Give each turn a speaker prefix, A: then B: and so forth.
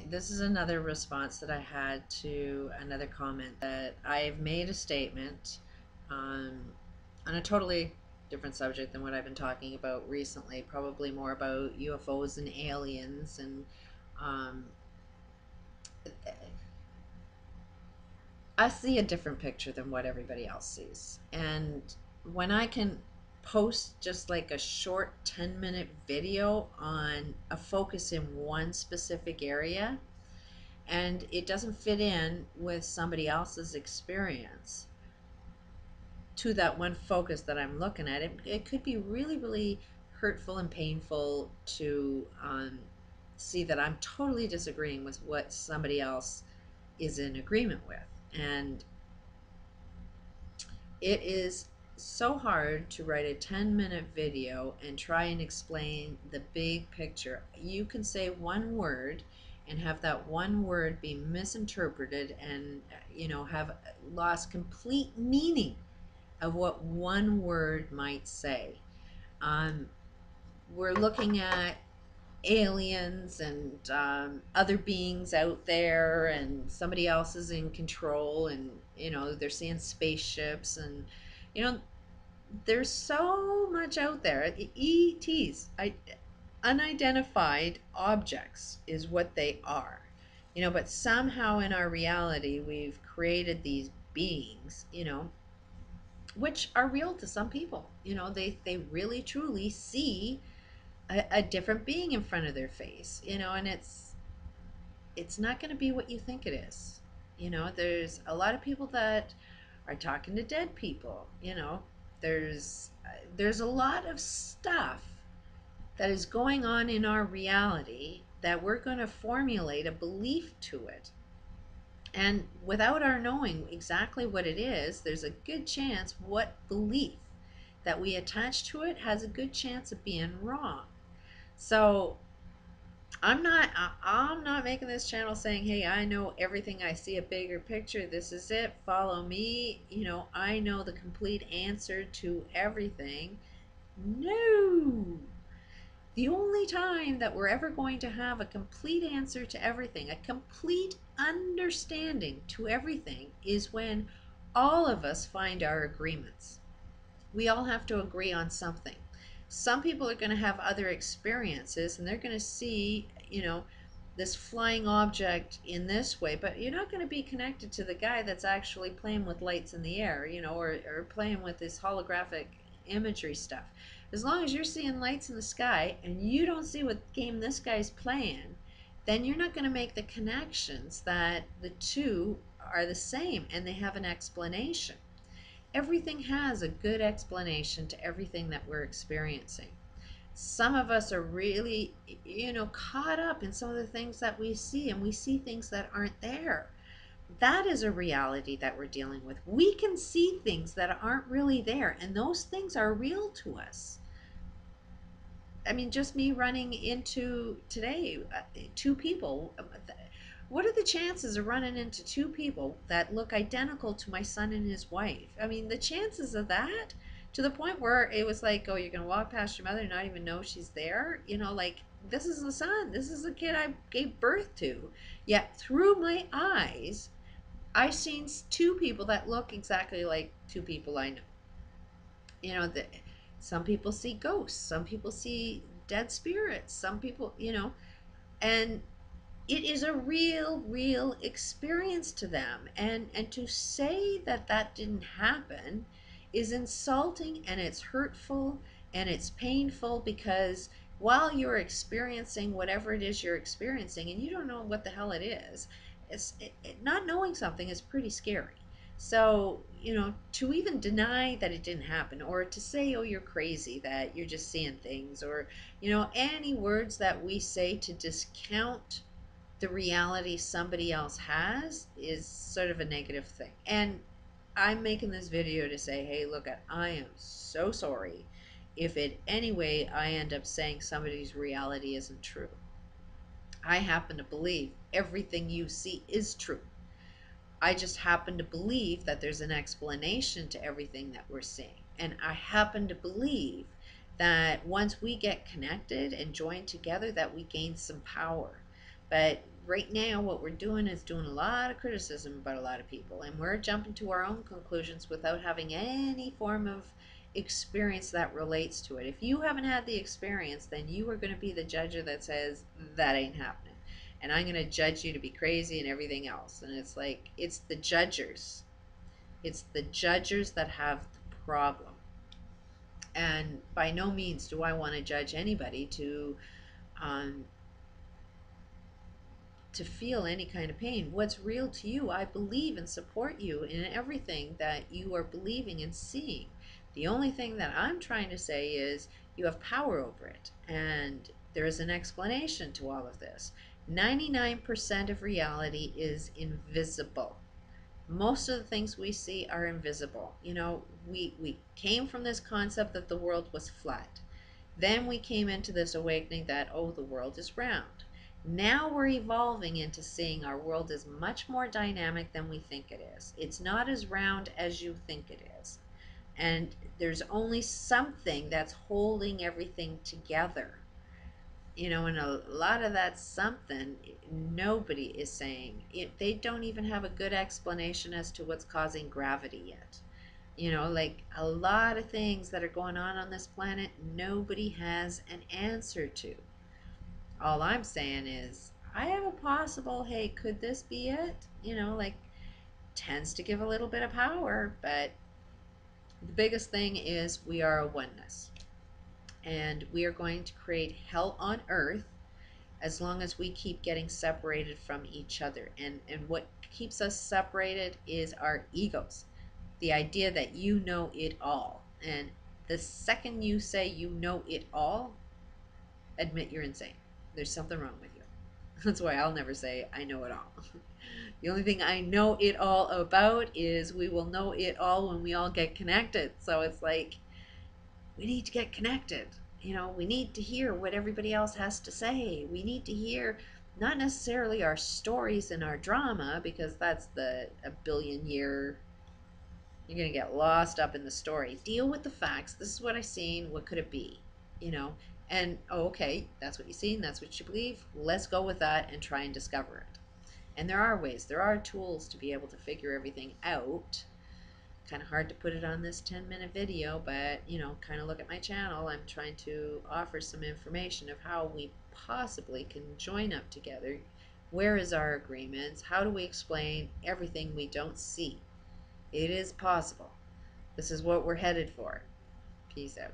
A: This is another response that I had to another comment that I've made a statement um, on a totally different subject than what I've been talking about recently, probably more about UFOs and aliens. And um, I see a different picture than what everybody else sees. And when I can post just like a short 10-minute video on a focus in one specific area, and it doesn't fit in with somebody else's experience to that one focus that I'm looking at, it could be really, really hurtful and painful to see that I'm totally disagreeing with what somebody else is in agreement with. And it is so hard to write a 10-minute video and try and explain the big picture. You can say one word and have that one word be misinterpreted and have lost complete meaning of what one word might say. um, we're looking at aliens and other beings out there, and somebody else is in control, and they're seeing spaceships, and you know there's so much out there. ETs, unidentified objects is what they are. But somehow in our reality we've created these beings, which are real to some people. They really truly see a different being in front of their face, and it's not going to be what you think it is. There's a lot of people that are talking to dead people. There's a lot of stuff that is going on in our reality that we're going to formulate a belief to it. And without our knowing exactly what it is, there's a good chance what belief that we attach to it has a good chance of being wrong. So I'm not making this channel saying, hey, I know everything, I see a bigger picture, this is it, follow me, I know the complete answer to everything. No. The only time that we're ever going to have a complete answer to everything, a complete understanding to everything, is when all of us find our agreements. We all have to agree on something. Some people are going to have other experiences and they're going to see, this flying object in this way, but you're not going to be connected to the guy that's actually playing with lights in the air, or playing with this holographic imagery stuff. As long as you're seeing lights in the sky and you don't see what game this guy's playing, then you're not going to make the connections that the two are the same and they have an explanation. Everything has a good explanation to everything that we're experiencing. Some of us are really, caught up in some of the things that we see, and we see things that aren't there. That is a reality that we're dealing with. We can see things that aren't really there, and those things are real to us. I mean, just me running into today, two people. What are the chances of running into two people that look identical to my son and his wife? I mean, the chances of that, to the point where it was like, oh, you're going to walk past your mother and not even know she's there? Like, this is the son. This is the kid I gave birth to. Yet, through my eyes, I've seen two people that look exactly like two people I know. Some people see ghosts. Some people see dead spirits. Some people, and it is a real experience to them, and to say that that didn't happen is insulting, and it's hurtful, and it's painful, because while you're experiencing whatever it is you're experiencing and you don't know what the hell it is, not knowing something is pretty scary. So, to even deny that it didn't happen, or to say, oh, you're crazy, that you're just seeing things, or any words that we say to discount the reality somebody else has, is sort of a negative thing. And I'm making this video to say, hey, look, I am so sorry if in any way I end up saying somebody's reality isn't true. I happen to believe everything you see is true. I just happen to believe that there's an explanation to everything that we're seeing. And I happen to believe that once we get connected and joined together, that we gain some power. But right now, what we're doing is doing a lot of criticism about a lot of people, and we're jumping to our own conclusions without having any form of experience that relates to it. If you haven't had the experience, then you are going to be the judger that says that ain't happening. And I'm going to judge you to be crazy and everything else. And it's like, it's the judgers. It's the judgers that have the problem. And by no means do I want to judge anybody um, to feel any kind of pain. What's real to you, I believe and support you in everything that you are believing and seeing. The only thing that I'm trying to say is you have power over it, and there is an explanation to all of this. 99% of reality is invisible. Most of the things we see are invisible. You know, we came from this concept that the world was flat. Then we came into this awakening that, oh, the world is round. Now we're evolving into seeing our world is much more dynamic than we think it is. It's not as round as you think it is. And there's only something that's holding everything together. You know, and a lot of that something, nobody is saying. They don't even have a good explanation as to what's causing gravity yet. You know, like a lot of things that are going on this planet, nobody has an answer to. All I'm saying is, I have a possible, hey, could this be it? You know, like, tends to give a little bit of power, but the biggest thing is we are a oneness. And we are going to create hell on earth as long as we keep getting separated from each other. And what keeps us separated is our egos. The idea that you know it all. And the second you say you know it all, admit you're insane. There's something wrong with you. That's why I'll never say I know it all. The only thing I know it all about is we will know it all when we all get connected. So it's like, we need to get connected. You know, we need to hear what everybody else has to say. We need to hear not necessarily our stories and our drama, because that's a billion year, you're going to get lost up in the story. Deal with the facts. This is what I've seen. What could it be? You know, and oh, okay, that's what you've seen. That's what you believe. Let's go with that and try and discover it. And there are ways, there are tools to be able to figure everything out. Kind of hard to put it on this 10-minute video, but you know, kind of look at my channel. I'm trying to offer some information of how we possibly can join up together. Where is our agreements? How do we explain everything we don't see? It is possible. This is what we're headed for. Peace out.